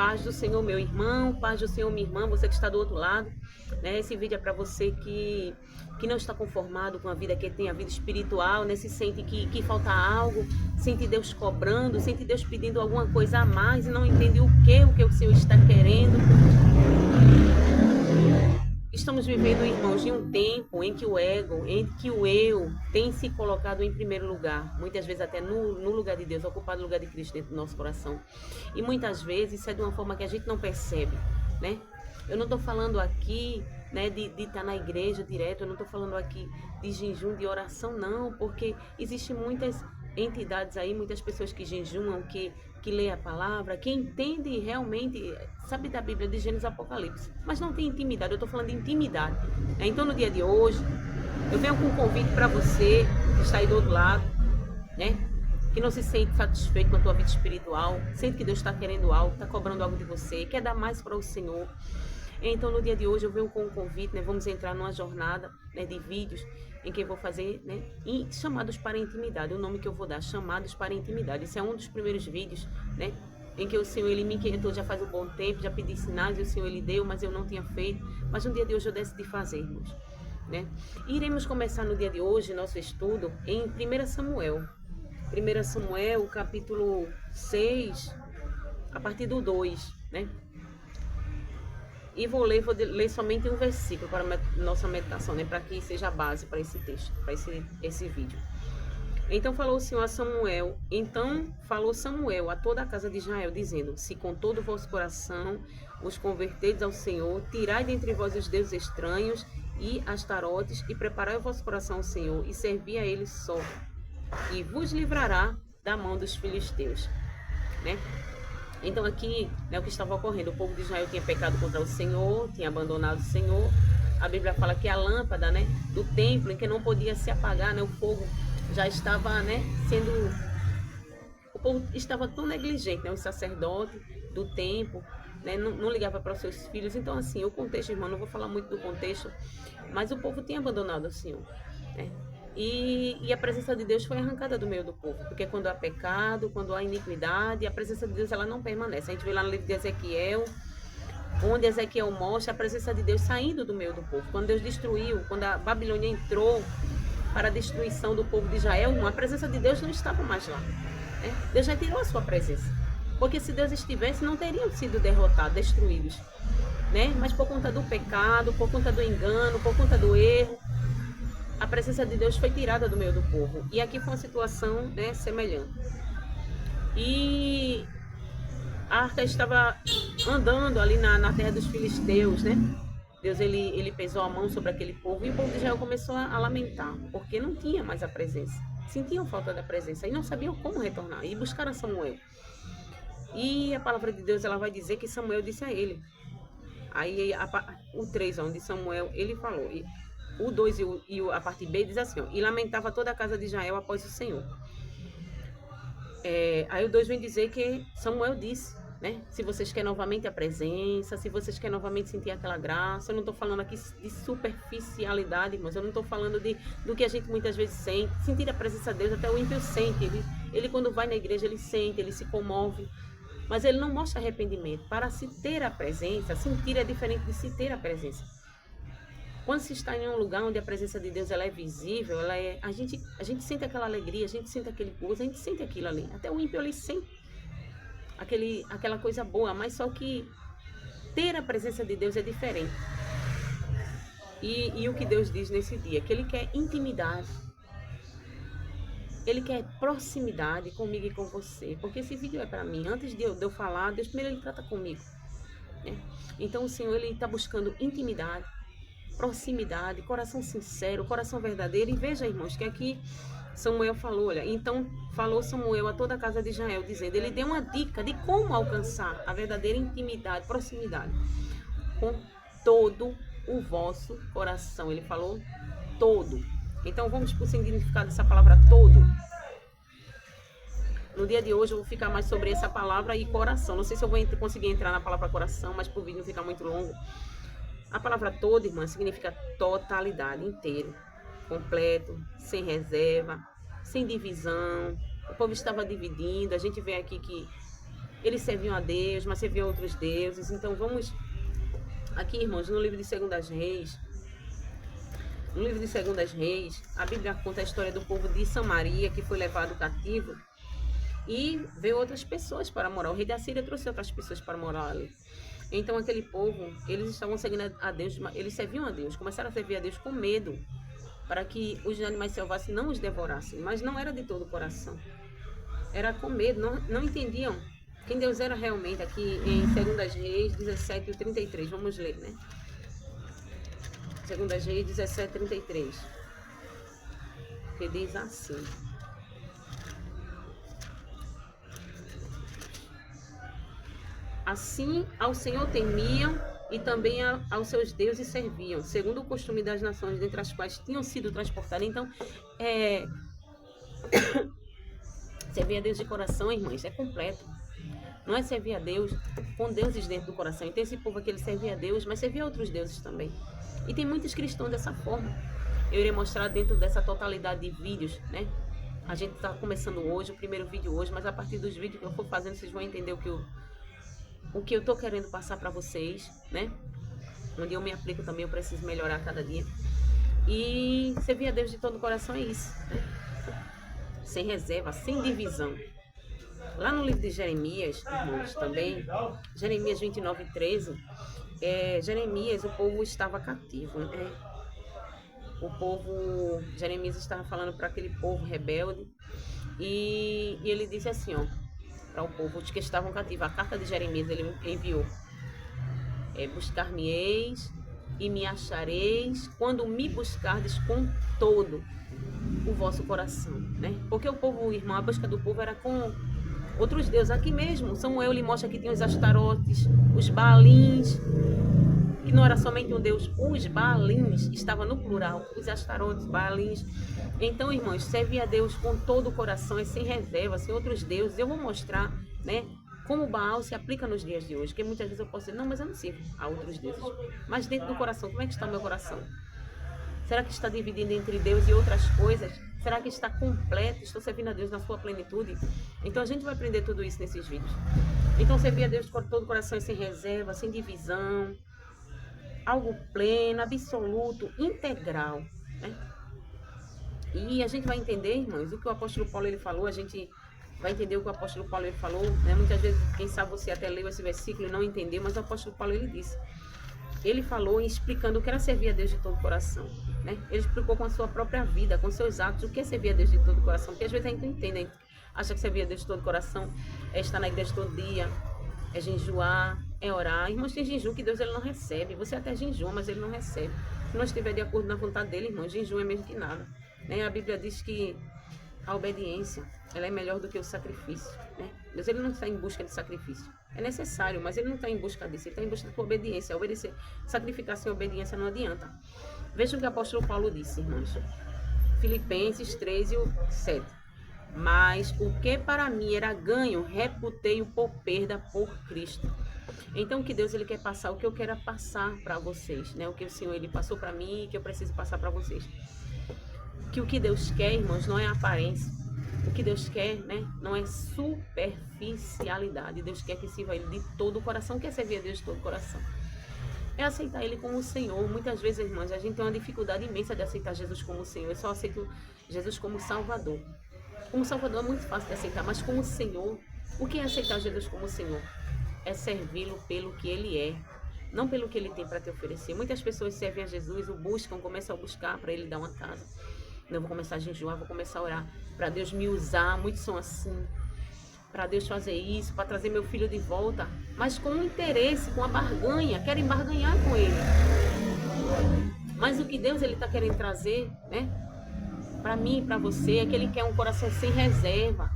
Paz do Senhor, meu irmão, paz do Senhor, minha irmã, você que está do outro lado, né? Esse vídeo é para você que não está conformado com a vida, que tem a vida espiritual, né? Se sente que falta algo, sente Deus cobrando, sente Deus pedindo alguma coisa a mais e não entende o que o Senhor está querendo. Estamos vivendo, irmãos, de um tempo em que o ego, em que o eu tem se colocado em primeiro lugar, muitas vezes até no lugar de Deus, ocupado o lugar de Cristo dentro do nosso coração. E muitas vezes isso é de uma forma que a gente não percebe, né? Eu não estou falando aqui, né, de estar na igreja direto, eu não estou falando aqui de jejum, de oração, não, porque existem muitas entidades aí, muitas pessoas que jejuam, que lê a palavra, que entende realmente, sabe da Bíblia de Gênesis e Apocalipse, mas não tem intimidade. Eu estou falando de intimidade, né? Então no dia de hoje eu venho com um convite para você que está aí do outro lado, né? Que não se sente satisfeito com a tua vida espiritual, sente que Deus está querendo algo, está cobrando algo de você, quer dar mais para o Senhor. Então no dia de hoje eu venho com um convite, né? Vamos entrar numa jornada, né, de vídeos em que eu vou fazer, né, chamados para a intimidade. O nome que eu vou dar, chamados para a intimidade. Esse é um dos primeiros vídeos, né, em que o Senhor ele me inquietou já faz um bom tempo, já pedi sinais e o Senhor ele deu, mas eu não tinha feito. Mas no dia de hoje eu decidi fazer, irmãos, né? E iremos começar no dia de hoje nosso estudo em 1 Samuel. 1 Samuel, capítulo 6, a partir do 2, né? E vou ler somente um versículo para a nossa meditação, né? Para que seja a base para esse texto, para esse vídeo. Então falou o Senhor a Samuel, falou Samuel a toda a casa de Israel, dizendo: se com todo o vosso coração os convertedes ao Senhor, tirai dentre vós os deuses estranhos e astarotes, e preparai o vosso coração ao Senhor, e servi a ele só, e vos livrará da mão dos filisteus, né? Então aqui, né, o que estava ocorrendo, o povo de Israel tinha pecado contra o Senhor, tinha abandonado o Senhor. A Bíblia fala que a lâmpada, né, do templo, em que não podia se apagar, né, o fogo já estava, né, sendo... O povo estava tão negligente, né, o sacerdote do templo, né, não ligava para os seus filhos. Então assim, o contexto, irmão, não vou falar muito do contexto, mas o povo tinha abandonado o Senhor, né? E a presença de Deus foi arrancada do meio do povo, porque quando há pecado, quando há iniquidade, a presença de Deus ela não permanece. A gente vê lá no livro de Ezequiel, onde Ezequiel mostra a presença de Deus saindo do meio do povo. Quando Deus destruiu, quando a Babilônia entrou para a destruição do povo de Israel, a presença de Deus não estava mais lá, né? Deus já tirou a sua presença, porque se Deus estivesse, não teriam sido derrotados, destruídos, né? Mas por conta do pecado, por conta do engano, por conta do erro, a presença de Deus foi tirada do meio do povo. E aqui foi uma situação, né, semelhante. E a arca estava andando ali na terra dos filisteus, né? Deus ele pesou a mão sobre aquele povo, e o povo de Israel começou a lamentar, porque não tinha mais a presença. Sentiam falta da presença e não sabiam como retornar. E buscaram Samuel. E a palavra de Deus ela vai dizer que Samuel disse a ele. Aí o 3, onde Samuel ele falou... O 2 a parte B diz assim, ó, e lamentava toda a casa de Israel após o Senhor. Aí o 2 vem dizer que Samuel disse, né? Se vocês querem novamente a presença, se vocês querem novamente sentir aquela graça, eu não estou falando aqui de superficialidade, mas eu não estou falando do que a gente muitas vezes sente. Sentir a presença de Deus, até o ímpio sente. Ele quando vai na igreja, ele sente, ele se comove, mas ele não mostra arrependimento. Para se ter a presença, sentir é diferente de se ter a presença. Quando se está em um lugar onde a presença de Deus ela é visível, a gente sente aquela alegria, a gente sente aquele gozo, a gente sente aquilo ali. Até o ímpio ele sente aquela coisa boa, mas só que ter a presença de Deus é diferente. E o que Deus diz nesse dia? Que Ele quer intimidade. Ele quer proximidade comigo e com você. Porque esse vídeo é para mim. Antes de eu falar, Deus primeiro Ele trata comigo, né? Então o Senhor Ele está buscando intimidade, proximidade, coração sincero, coração verdadeiro. E veja, irmãos, que aqui Samuel falou, olha, então falou Samuel a toda a casa de Israel, dizendo, ele deu uma dica de como alcançar a verdadeira intimidade, proximidade, com todo o vosso coração. Ele falou todo. Então vamos para o significado dessa palavra todo. No dia de hoje eu vou ficar mais sobre essa palavra e coração. Não sei se eu vou conseguir entrar na palavra coração, mas para o vídeo não ficar muito longo. A palavra todo, irmã, significa totalidade, inteiro, completo, sem reserva, sem divisão. O povo estava dividindo. A gente vê aqui que Eles serviam a Deus, mas serviam a outros deuses. Então vamos aqui, irmãos, no livro de Segundas Reis. No livro de Segundas Reis, a Bíblia conta a história do povo de Samaria, que foi levado cativo, e veio outras pessoas para morar. O rei da Síria trouxe outras pessoas para morar ali. Então aquele povo, eles estavam seguindo a Deus, eles serviam a Deus, começaram a servir a Deus com medo, para que os animais selvagens não os devorassem, mas não era de todo o coração. Era com medo, não entendiam quem Deus era realmente. Aqui em 2 Reis 17 e 33, vamos ler, né? 2 Reis 17, 33, que diz assim: assim ao Senhor temiam e também aos seus deuses serviam, segundo o costume das nações dentre as quais tinham sido transportados. Então, servir a Deus de coração, irmãs, é completo. Não é servir a Deus com deuses dentro do coração. Então esse povo aqui, ele servia a Deus, mas servia a outros deuses também. E tem muitos cristãos dessa forma. Eu irei mostrar dentro dessa totalidade de vídeos, né? A gente está começando hoje, o primeiro vídeo hoje, mas a partir dos vídeos que eu for fazendo, vocês vão entender o que eu tô querendo passar para vocês, né? Onde eu me aplico também, eu preciso melhorar a cada dia. E servir a Deus de todo o coração é isso, né? Sem reserva, sem divisão. Lá no livro de Jeremias, irmãos, também, Jeremias 29, 13, Jeremias, o povo estava cativo, né? Jeremias estava falando para aquele povo rebelde, e ele disse assim, ó, para o povo que estavam cativos. A carta de Jeremias ele enviou: buscar-me-eis e me achareis quando me buscardes com todo o vosso coração, né? Porque o povo, irmão, a busca do povo era com outros deuses. Aqui mesmo, Samuel lhe mostra que tinha os astarotes, os baalins, que não era somente um deus, os baalins, estava no plural, os astarotes, baalins. Então, irmãos, servir a Deus com todo o coração, é sem reserva, sem outros deuses. Eu vou mostrar, né, como o Baal se aplica nos dias de hoje, porque muitas vezes eu posso dizer, não, mas eu não sirvo a outros deuses. Mas dentro do coração, como é que está o meu coração? Será que está dividindo entre Deus e outras coisas? Será que está completo? Estou servindo a Deus na sua plenitude? Então a gente vai aprender tudo isso nesses vídeos. Então servir a Deus com todo o coração, sem reserva, sem divisão, algo pleno, absoluto, integral, né? E a gente vai entender, irmãos, o que o apóstolo Paulo ele falou. A gente vai entender o que o apóstolo Paulo ele falou, né? Muitas vezes, quem sabe você até leu esse versículo e não entendeu, mas o apóstolo Paulo ele disse, ele falou explicando o que era servir a Deus de todo o coração, né? Ele explicou com a sua própria vida, com seus atos, o que é servir a Deus de todo o coração. Porque às vezes a gente não entende, a gente acha que servir a Deus de todo o coração é estar na igreja todo dia, é jejuar, é orar. Irmãos, tem jejum que Deus ele não recebe. Você até jejua, mas ele não recebe. Se não estiver de acordo na vontade dele, irmão, jejum é mesmo que nada, né? A Bíblia diz que a obediência, ela é melhor do que o sacrifício, né? Deus ele não está em busca de sacrifício. É necessário, mas ele não está em busca disso. Ele está em busca de obediência. Obedecer, sacrificar sem obediência não adianta. Veja o que o apóstolo Paulo disse, irmãos. Filipenses 3 e 7. Mas o que para mim era ganho, reputei-o por perda por Cristo. Então, o que Deus ele quer passar, o que eu quero passar para vocês, né? O que o Senhor ele passou para mim e que eu preciso passar para vocês. Que o que Deus quer, irmãos, não é aparência. O que Deus quer, né, não é superficialidade. Deus quer que sirva Ele de todo o coração. Quer servir a Deus de todo o coração? É aceitar Ele como o Senhor. Muitas vezes, irmãos, a gente tem uma dificuldade imensa de aceitar Jesus como o Senhor. Eu só aceito Jesus como Salvador. Como Salvador é muito fácil de aceitar, mas como Senhor, o que é aceitar Jesus como Senhor? É servi-lo pelo que Ele é, não pelo que Ele tem para te oferecer. Muitas pessoas servem a Jesus, o buscam, começam a buscar para Ele dar uma casa. Eu vou começar a jejuar, vou começar a orar para Deus me usar. Muitos são assim, para Deus fazer isso, para trazer meu filho de volta, mas com um interesse, com a barganha, querem barganhar com Ele. Mas o que Deus ele está querendo trazer, né, para mim e para você, é que Ele quer um coração sem reserva,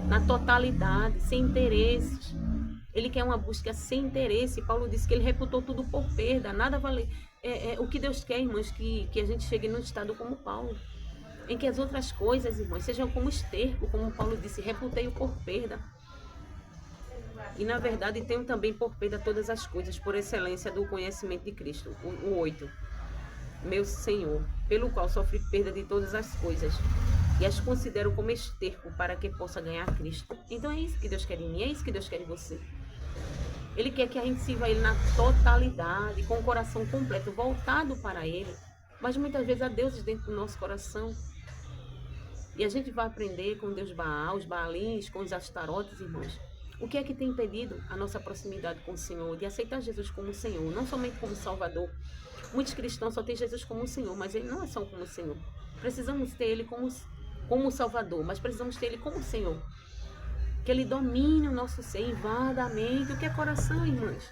na totalidade, sem interesses. Ele quer uma busca sem interesse. Paulo disse que ele reputou tudo por perda, nada vale. O que Deus quer, irmãos, que a gente chegue num estado como Paulo, em que as outras coisas, irmãos, sejam como esterco, como Paulo disse, reputei-o por perda. E na verdade tenho também por perda todas as coisas, por excelência do conhecimento de Cristo. O 8. Meu Senhor, pelo qual sofri perda de todas as coisas, e as considero como esterco para que possa ganhar Cristo. Então é isso que Deus quer em mim, é isso que Deus quer em você. Ele quer que a gente sirva Ele na totalidade, com o coração completo, voltado para Ele. Mas muitas vezes há deuses dentro do nosso coração. E a gente vai aprender com Deus Baal, os Baalins, com os Astarotes, irmãos. O que é que tem impedido a nossa proximidade com o Senhor, de aceitar Jesus como Senhor, não somente como Salvador? Muitos cristãos só têm Jesus como Senhor, mas Ele não é só como Senhor. Precisamos ter Ele como Salvador, mas precisamos ter Ele como Senhor. Que Ele domine o nosso ser, invada a mente. O que é coração, irmãs?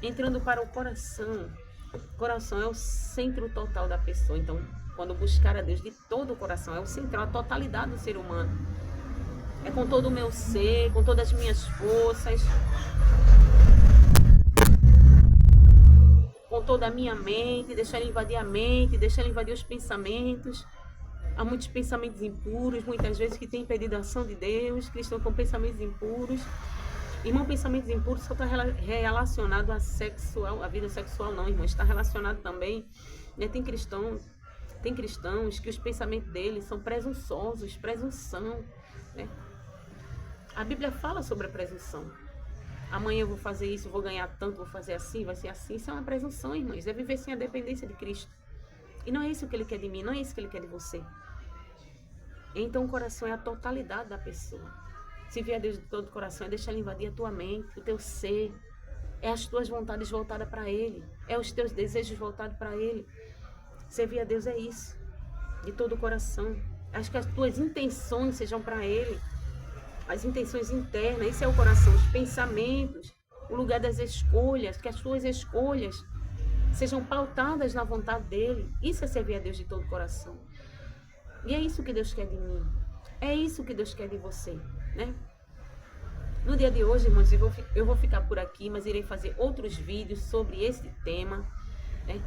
Entrando para o coração. O coração é o centro total da pessoa. Então, quando buscar a Deus de todo o coração, é o central, a totalidade do ser humano. É com todo o meu ser, com todas as minhas forças, com toda a minha mente, deixar Ele invadir a mente, deixar Ele invadir os pensamentos. Há muitos pensamentos impuros, muitas vezes, que têm impedido a ação de Deus, que estão com pensamentos impuros. Irmão, pensamentos impuros só está relacionado à vida sexual, não, irmão. Está relacionado também, né? Tem cristãos que os pensamentos deles são presunçosos, presunção, né? A Bíblia fala sobre a presunção. Amanhã eu vou fazer isso, vou ganhar tanto, vou fazer assim, vai ser assim. Isso é uma presunção, irmãos. É viver sem a dependência de Cristo. E não é isso que Ele quer de mim, não é isso que Ele quer de você. Então o coração é a totalidade da pessoa. Se vier Deus de todo o coração, é deixar Ele invadir a tua mente, o teu ser. É as tuas vontades voltadas para Ele. É os teus desejos voltados para Ele. Servir a Deus é isso. De todo o coração. Acho que as tuas intenções sejam para Ele. As intenções internas, esse é o coração. Os pensamentos, o lugar das escolhas. Que as tuas escolhas sejam pautadas na vontade dEle. Isso é servir a Deus de todo o coração. E é isso que Deus quer de mim. É isso que Deus quer de você, né? No dia de hoje, irmãos, eu vou ficar por aqui, mas irei fazer outros vídeos sobre esse tema, né?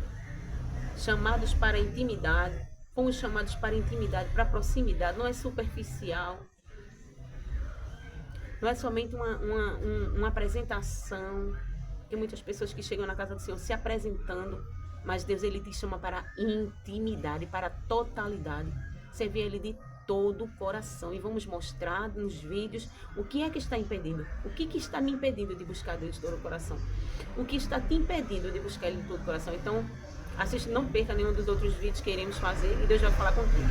Chamados para a intimidade. Fomos chamados para a intimidade, para a proximidade. Não é superficial. Não é somente uma apresentação. Tem muitas pessoas que chegam na casa do Senhor se apresentando, mas Deus, Ele te chama para a intimidade, para a totalidade. Servir Ele de todo o coração. E vamos mostrar nos vídeos o que é que está impedindo. O que está me impedindo de buscar Deus de todo o coração. O que está te impedindo de buscar Ele de todo o coração. Então, assiste, não perca nenhum dos outros vídeos que iremos fazer e Deus vai falar contigo.